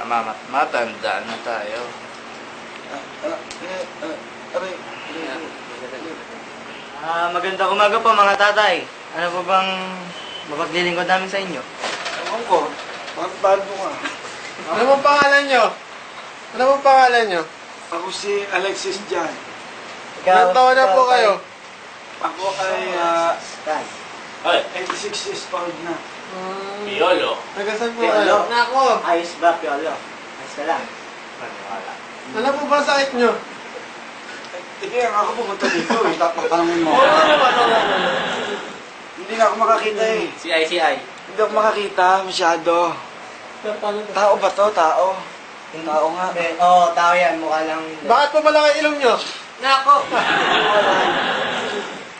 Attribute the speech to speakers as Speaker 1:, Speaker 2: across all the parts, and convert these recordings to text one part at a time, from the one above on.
Speaker 1: Matanda na tayo.
Speaker 2: Magandang umaga po mga tatay. Ano po bang mapaglilingkod namin sa inyo?
Speaker 3: Ewan ko. Bakit mo ka?
Speaker 4: Ano pong pangalan nyo? Ano pong pangalan nyo?
Speaker 3: Ako si Alexis Jan.
Speaker 4: Ilang taon na po kayo?
Speaker 3: Ako ay 86 years old na.
Speaker 1: Piolo.
Speaker 4: Nagasan po
Speaker 2: Piolo.
Speaker 4: kayo? Nako!
Speaker 2: Ayos ba, Piolo? Ayos ka lang.
Speaker 4: Ano po ba sakit nyo?
Speaker 3: Sige, ako pumunta dito eh. Tatanungin mo. Hindi na ako makakita eh.
Speaker 2: CI.
Speaker 3: Hindi ako makakita masyado. Tao ba to? Tao? Tao nga.
Speaker 2: Oo, tao yan. Mukha lang.
Speaker 4: Bakit po malaki ilong nyo?
Speaker 2: Nako!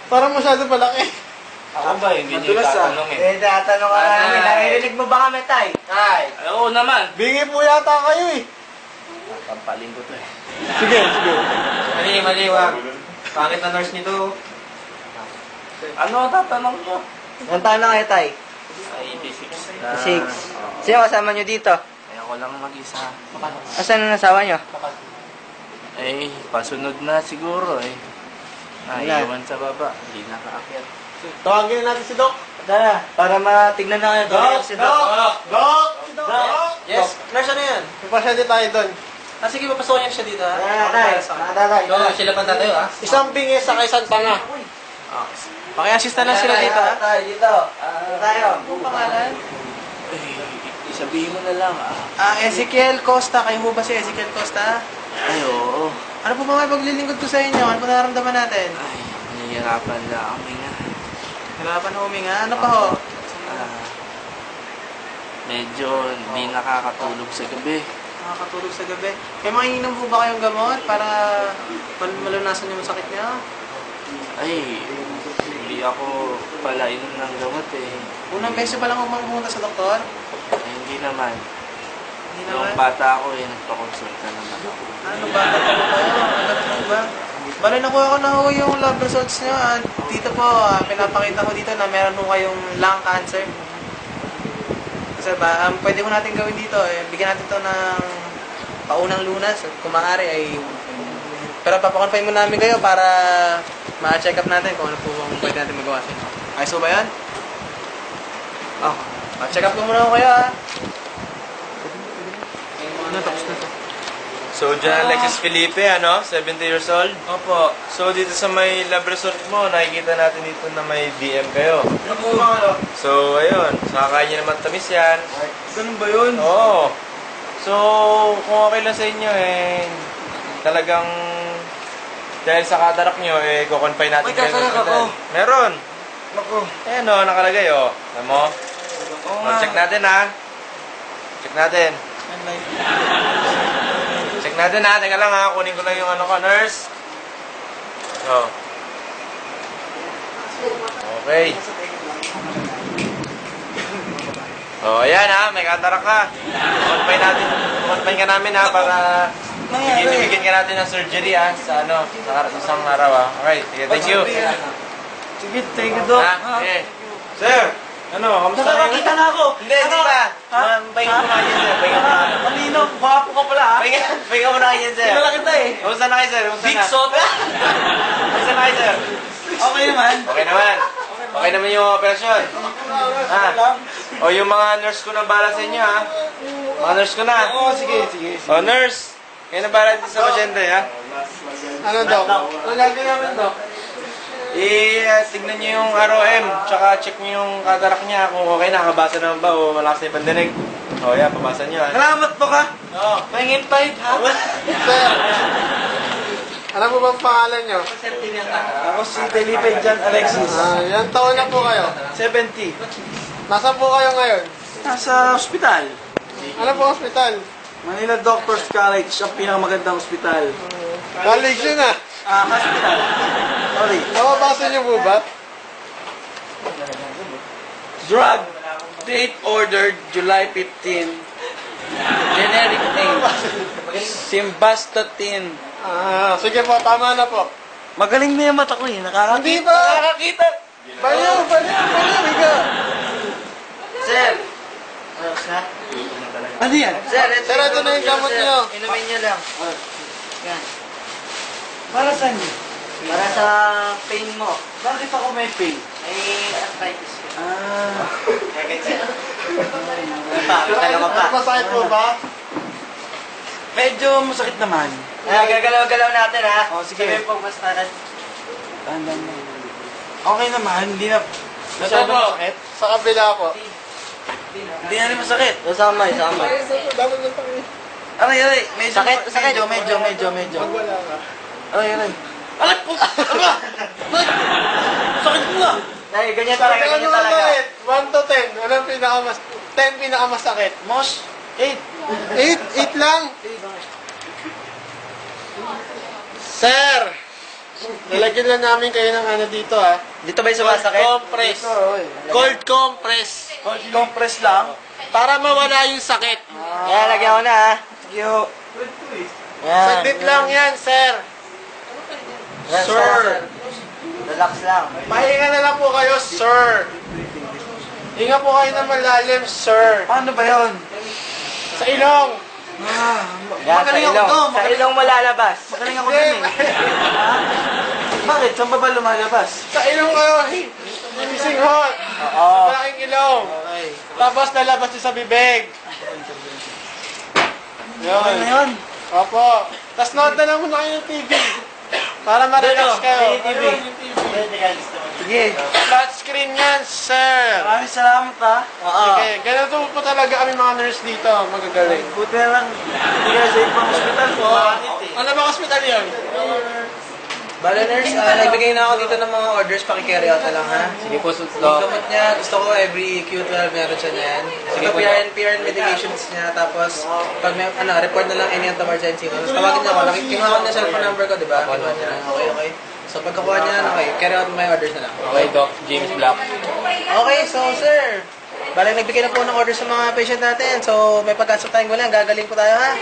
Speaker 4: Parang masyado palaki.
Speaker 1: Ako ba yung ganyan
Speaker 3: Madulas,
Speaker 1: tatanong eh?
Speaker 2: Tatanong ka namin. Naririnig mo ba kami, tay? Tay!
Speaker 1: Oo naman.
Speaker 4: Bingi po yata kayo eh.
Speaker 1: Pampaling ko to eh.
Speaker 4: Sige.
Speaker 2: Maliwag. Pangit na nurse nito.
Speaker 1: Ano ang tatanong nyo?
Speaker 2: Ilan taon na kayo, tay?
Speaker 1: 86.
Speaker 2: 6. Sino kasama nyo dito?
Speaker 1: Ay, ako lang mag-isa.
Speaker 2: Asan ang asawa nyo?
Speaker 1: Eh, pasunod na siguro eh. Naiiwan sa baba. Hindi nakaakyat.
Speaker 4: Tawagin natin si Doc.
Speaker 2: Tara, para matignan na kayo. Si Doc.
Speaker 4: Doc!
Speaker 5: Yes, nurse ano yan?
Speaker 4: Papasyente tayo doon.
Speaker 5: Sige, papasokin siya dito ha?
Speaker 2: Tatay. Tatay.
Speaker 5: Sila pang tatayo ha?
Speaker 4: Isang bingi sa isang tanga.
Speaker 5: Paki-assist na lang sila dito ha?
Speaker 2: Tayo dito. Tayo.
Speaker 5: Anong pangalan?
Speaker 1: Eh, isabihin mo na lang ah.
Speaker 5: Ezekiel Costa. Kayo mo ba si Ezekiel Costa?
Speaker 1: Ay, oo.
Speaker 5: Ano po mga paglilingkod ko sa inyo? Ano po nararamdaman natin?
Speaker 1: Ay, nahihirapan na kami nga.
Speaker 5: Hirapan na huminga. Ano pa ho?
Speaker 1: Medyo hindi nakakatulog sa gabi.
Speaker 5: Nakakatulog sa gabi. May mga ininom po ba kayong gamot para malunasan yung sakit niya?
Speaker 1: Ay, hindi ako pala inom ng gamot eh.
Speaker 5: Unang beses pa lang ako pumunta sa doktor?
Speaker 1: Ay, hindi naman.
Speaker 5: Hindi
Speaker 1: Noong
Speaker 5: naman.
Speaker 1: bata ako eh, nagpakonsulta naman ako.
Speaker 5: Ano ba? Ano ba yun? Ano ba? Bale, nakuha ko na ho yung lab results nyo. Dito po, pinapakita ko dito na meron ho kayong lung cancer. Kasi ba, pwede ko natin gawin dito. Bigyan natin to ng paunang lunas. Kung maaari ay... Pero papakonfine mo namin kayo para ma-check up natin kung ano po ang pwede natin magawa sa inyo. Ayos po ba yan? Check up ko muna ako kayo ha. Tapos na to.
Speaker 6: So, John Alexis Felipe, 70 years old.
Speaker 5: Opo.
Speaker 6: So, dito sa may lab resort mo, nakikita natin dito na may DM kayo.
Speaker 5: Ano po mga
Speaker 6: So, ayun. So, kakain niyo naman tamis yan.
Speaker 5: Ganun ba yun?
Speaker 6: Oo. So, kung okay lang sa inyo, talagang dahil sa katarak nyo, kukonfine natin
Speaker 5: May katarak
Speaker 6: sa
Speaker 5: ako.
Speaker 6: hospital. Meron.
Speaker 5: Naku.
Speaker 6: Ayan nakalagay Alam mo?
Speaker 5: Oo nga.
Speaker 6: Check natin Check natin. Check natin Teka lang kunin ko lang yung nurse. Okay. Ayan may katarak ka. Confine ka namin para bigyan ka natin ng surgery sa isang araw Okay, sige, thank you.
Speaker 5: Sige, thank you, Doc.
Speaker 6: Okay. Sir, kamusta na
Speaker 5: Nakakita na ako.
Speaker 6: Hindi ba? Pahinga mo na kayo, sir. Pahinga mo na.
Speaker 5: Kanino? Gwapo ka pala, ha?
Speaker 6: Pahinga mo na kayo, sir.
Speaker 5: Kilala kita eh.
Speaker 6: Kamusta na kayo, sir?
Speaker 5: Big Sot.
Speaker 6: Kamusta na kayo, sir?
Speaker 5: Okay naman.
Speaker 6: Okay naman. Okay naman yung operasyon. O yung mga nurse ko na bala sa inyo, Mga nurse ko na.
Speaker 3: Oo, sige.
Speaker 6: O, nurse. Kayo na bala dito sa pasyente,
Speaker 4: Ano Doc? Ano gagawin namin Doc?
Speaker 6: Tignan nyo yung ROM, tsaka check nyo yung katarak niya kung okay, nakabasa naman ba o malakas na yung pandinig. Yan, pabasa nyo
Speaker 5: Salamat po ka.
Speaker 6: Oo.
Speaker 5: Pahingin pa yun, ha?
Speaker 4: Sir, ano po bang pangalan nyo?
Speaker 3: Ako si Felipe Jan Alexis.
Speaker 4: Ilang taon na po kayo?
Speaker 3: 70.
Speaker 4: Nasaan po kayo ngayon?
Speaker 3: Nasa ospital.
Speaker 4: Ano po hospital?
Speaker 3: Manila Doctors College, ang pinakamagandang ospital.
Speaker 4: College yun
Speaker 3: Hospital. Sorry.
Speaker 4: Nakabasa nyo po ba?
Speaker 3: Drug. Date ordered July 15. Generic name. Simvastatin.
Speaker 4: Sige po, tama na po.
Speaker 3: Magaling na yung mata ko nakakakita.
Speaker 4: Hindi ba?
Speaker 3: Nakakakita.
Speaker 4: Baliw, higa.
Speaker 2: Sir. Ayos na?
Speaker 3: Ano yan?
Speaker 2: Sir,
Speaker 4: Sir, ito na yung gamot niyo.
Speaker 2: Inumin niyo lang. Yan.
Speaker 3: Para saan yun?
Speaker 2: Para sa pain mo.
Speaker 3: Bakit ako may pain?
Speaker 2: May arthritis ka.
Speaker 3: Ah.
Speaker 2: Dalawa pa.
Speaker 4: Masakit po ba?
Speaker 3: Medyo masakit naman.
Speaker 2: Gagalaw-galaw natin ha.
Speaker 3: Oh, sige.
Speaker 2: Sabihin po mas taras.
Speaker 3: Tandaan mo. Okay naman, hindi na...
Speaker 6: Masyado masakit?
Speaker 4: Sa kabila po.
Speaker 3: Hindi na rin masakit.
Speaker 2: Samay.
Speaker 4: Dapat ng pangin.
Speaker 3: Aray, aray. Medyo,
Speaker 2: Sakit.
Speaker 3: medyo.
Speaker 4: Pag wala ka.
Speaker 3: Aray, aray. Aray po! Aba! Sakit mo na!
Speaker 2: Ay, ganyan talaga,
Speaker 4: Ano
Speaker 2: ganyan
Speaker 4: ang
Speaker 2: talaga.
Speaker 4: sakit? 1 to 10. Ano ang pinakamas... 10 pinakamasakit?
Speaker 3: Mos, 8.
Speaker 4: 8 lang. Sir! Lalagyan lang namin kayo ng ano dito ha.
Speaker 2: Dito ba yung sumasakit?
Speaker 4: Compress. Cold compress.
Speaker 3: Cold compress lang.
Speaker 4: Para mawala yung sakit.
Speaker 2: Yan, lagyan ko na ha. Thank you. Yan.
Speaker 4: Saglit lang yan, sir.
Speaker 2: Yan,
Speaker 4: Sir.
Speaker 2: Relax lang.
Speaker 4: Pahinga na lang po kayo, sir. Hinga po kayo na malalim, sir.
Speaker 3: Paano ba yun?
Speaker 4: Sa ilong.
Speaker 3: Ah,
Speaker 2: Yan, sa
Speaker 3: magaling ako
Speaker 2: ilong.
Speaker 3: to.
Speaker 2: Sa ilong mo lalabas.
Speaker 3: Magaling ako dun eh. Bakit? Saan ba ba lumalabas?
Speaker 4: Sa ilong kayo. Missing hot.
Speaker 2: Oo.
Speaker 4: Malaking ilong. Tapos lalabas yung sa bibig.
Speaker 3: Okay na
Speaker 4: Yun.
Speaker 3: yun.
Speaker 4: Opo. Tapos nood na lang muna kayo ng TV. Para ma-relax kayo.
Speaker 2: TV.
Speaker 4: Sige. Flat screen yan, sir.
Speaker 3: Maraming salamat ha.
Speaker 2: Oo.
Speaker 4: Sige. Ganito po talaga kami mga nurse dito. Magagaling.
Speaker 3: Buti na lang. Hindi ka sa ibang hospital ko.
Speaker 4: Ano ba hospital yun?
Speaker 5: Bala nurse, nagbigay na ako dito ng mga orders, paki-carry out na lang ha.
Speaker 6: Sige po,
Speaker 5: Yung gamot niya, gusto ko every Q12 meron siya niyan. Ito PRN medications niya, tapos pag may report na lang any of the emergency. Tapos tawagin niya ako, kinuha ko na cellphone number ko, di ba? Kinuha niya na, okay. So pagkakuha niya, okay, carry out my orders na lang.
Speaker 6: Okay, Doc. James Black.
Speaker 5: Okay, so sir, bala nagbigay na po ng orders sa mga patient natin. So may pag-asa tayong gulang, gagaling po tayo ha.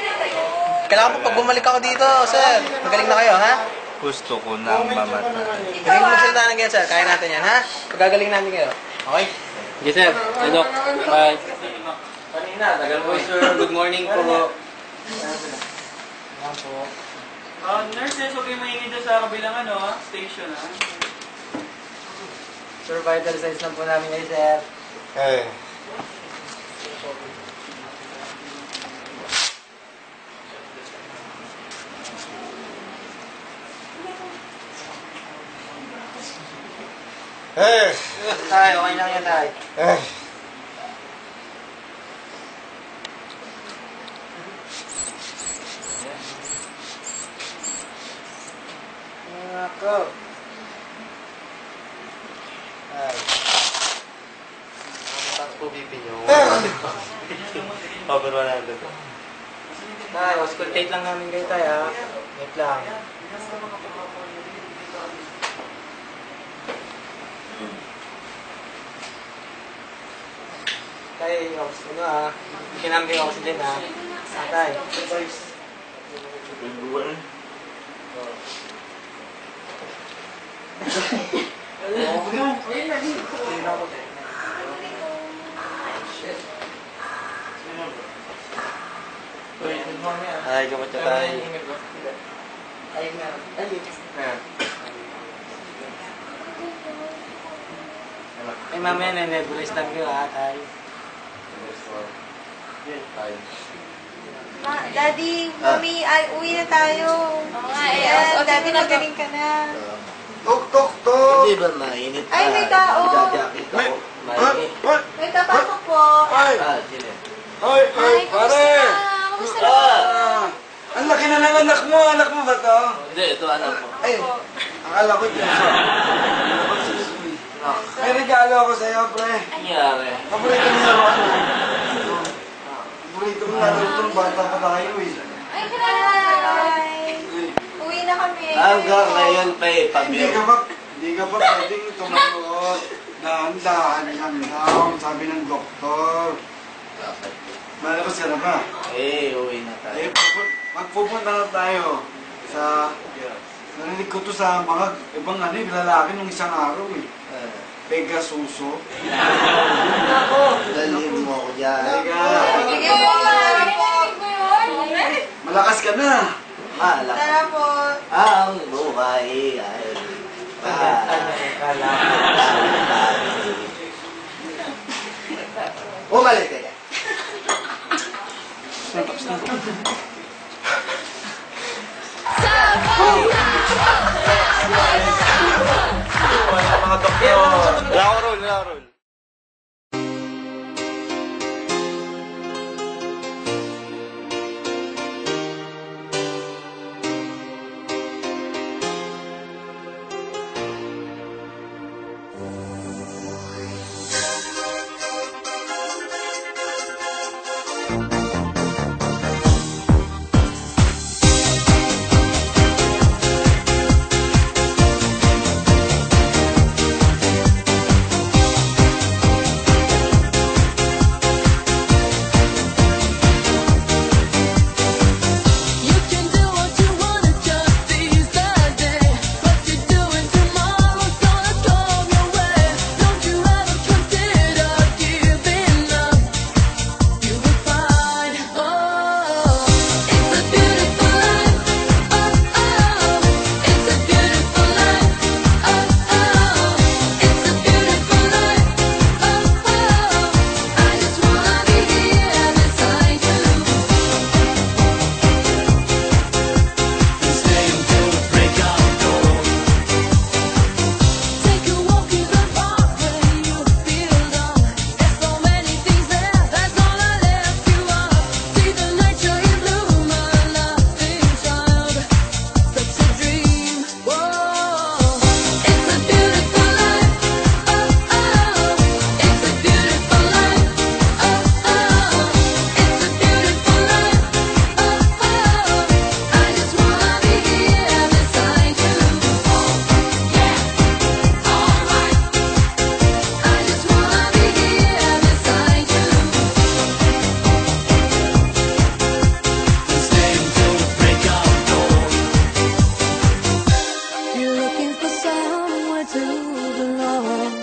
Speaker 5: Kailangan po pag bumalik ako dito, sir, magaling na kayo ha.
Speaker 1: Gusto ko nang mamatay.
Speaker 5: Galing mo sila ng ganyan, sir. Kaya natin yan, ha? Pagagaling namin kayo. Okay?
Speaker 6: Sige, sir. Hey, Doc. Bye.
Speaker 5: Kanina, tagal po, sir. Good morning po.
Speaker 7: Nurses, huwag kayo maingin doon sa kabilang station
Speaker 2: Sir, vital signs lang po namin ngayon, sir.
Speaker 4: Eh. Eh.
Speaker 2: Tay, okay lang yan, tay.
Speaker 4: Eh.
Speaker 2: Ako. Ay.
Speaker 6: Taas po BP nyo.
Speaker 1: Over 100.
Speaker 2: Tay, auscultate lang namin kayo, tay, ha? Wait lang. Tay, ano ha? Kinambi ako si Jen, ha? Tay, boys.
Speaker 1: Ay, kamusta tayo?
Speaker 2: Ay, nga. Ay, mamaya na-nebulize lang kayo, ha, tay?
Speaker 8: Daddy, Mami, ay, uwi na tayo. Oo nga, Ayan, Daddy, magaling ka na.
Speaker 3: Tok, tok, tok.
Speaker 1: Hindi ba mainit?
Speaker 8: Ay, may tao.
Speaker 1: Jacket ako. Mainit.
Speaker 8: May kapasok po.
Speaker 3: Ay,
Speaker 1: Sino?
Speaker 3: ay,
Speaker 8: Ay,
Speaker 3: pare.
Speaker 8: Kamusta na po?
Speaker 3: Ang laki na ng anak mo. Anak mo ba to?
Speaker 1: Hindi, ito anak ko.
Speaker 3: Ay, akala ko dyan. May regalo ako sa'yo, pre.
Speaker 1: Nangyari.
Speaker 3: Paborito mo laro ano? Paborito mo laro ito. Bata pa tayo eh.
Speaker 8: Ay, hi. Uwi na kami.
Speaker 1: Hanggang ngayon pa eh,
Speaker 3: Hindi
Speaker 1: pabiyo.
Speaker 3: ka pa pwedeng tumaluot. Dahan-dahan lang daw, sabi ng doktor. Malabas ka na ba?
Speaker 1: Eh, uwi na tayo.
Speaker 3: Eh, magpupunta na tayo sa... Narinig ko to sa mga ibang lalaki nung isang araw eh. Pegasuso.
Speaker 1: Dalhin mo ako dyan.
Speaker 3: Teka.
Speaker 8: Sige,
Speaker 3: ka na.
Speaker 2: Malak.
Speaker 8: Tara po.
Speaker 2: Ang buhay ay Umalik ka yan.
Speaker 6: Mga doktor.
Speaker 4: Wala ko roll, wala ko roll.
Speaker 9: You're looking for somewhere to belong.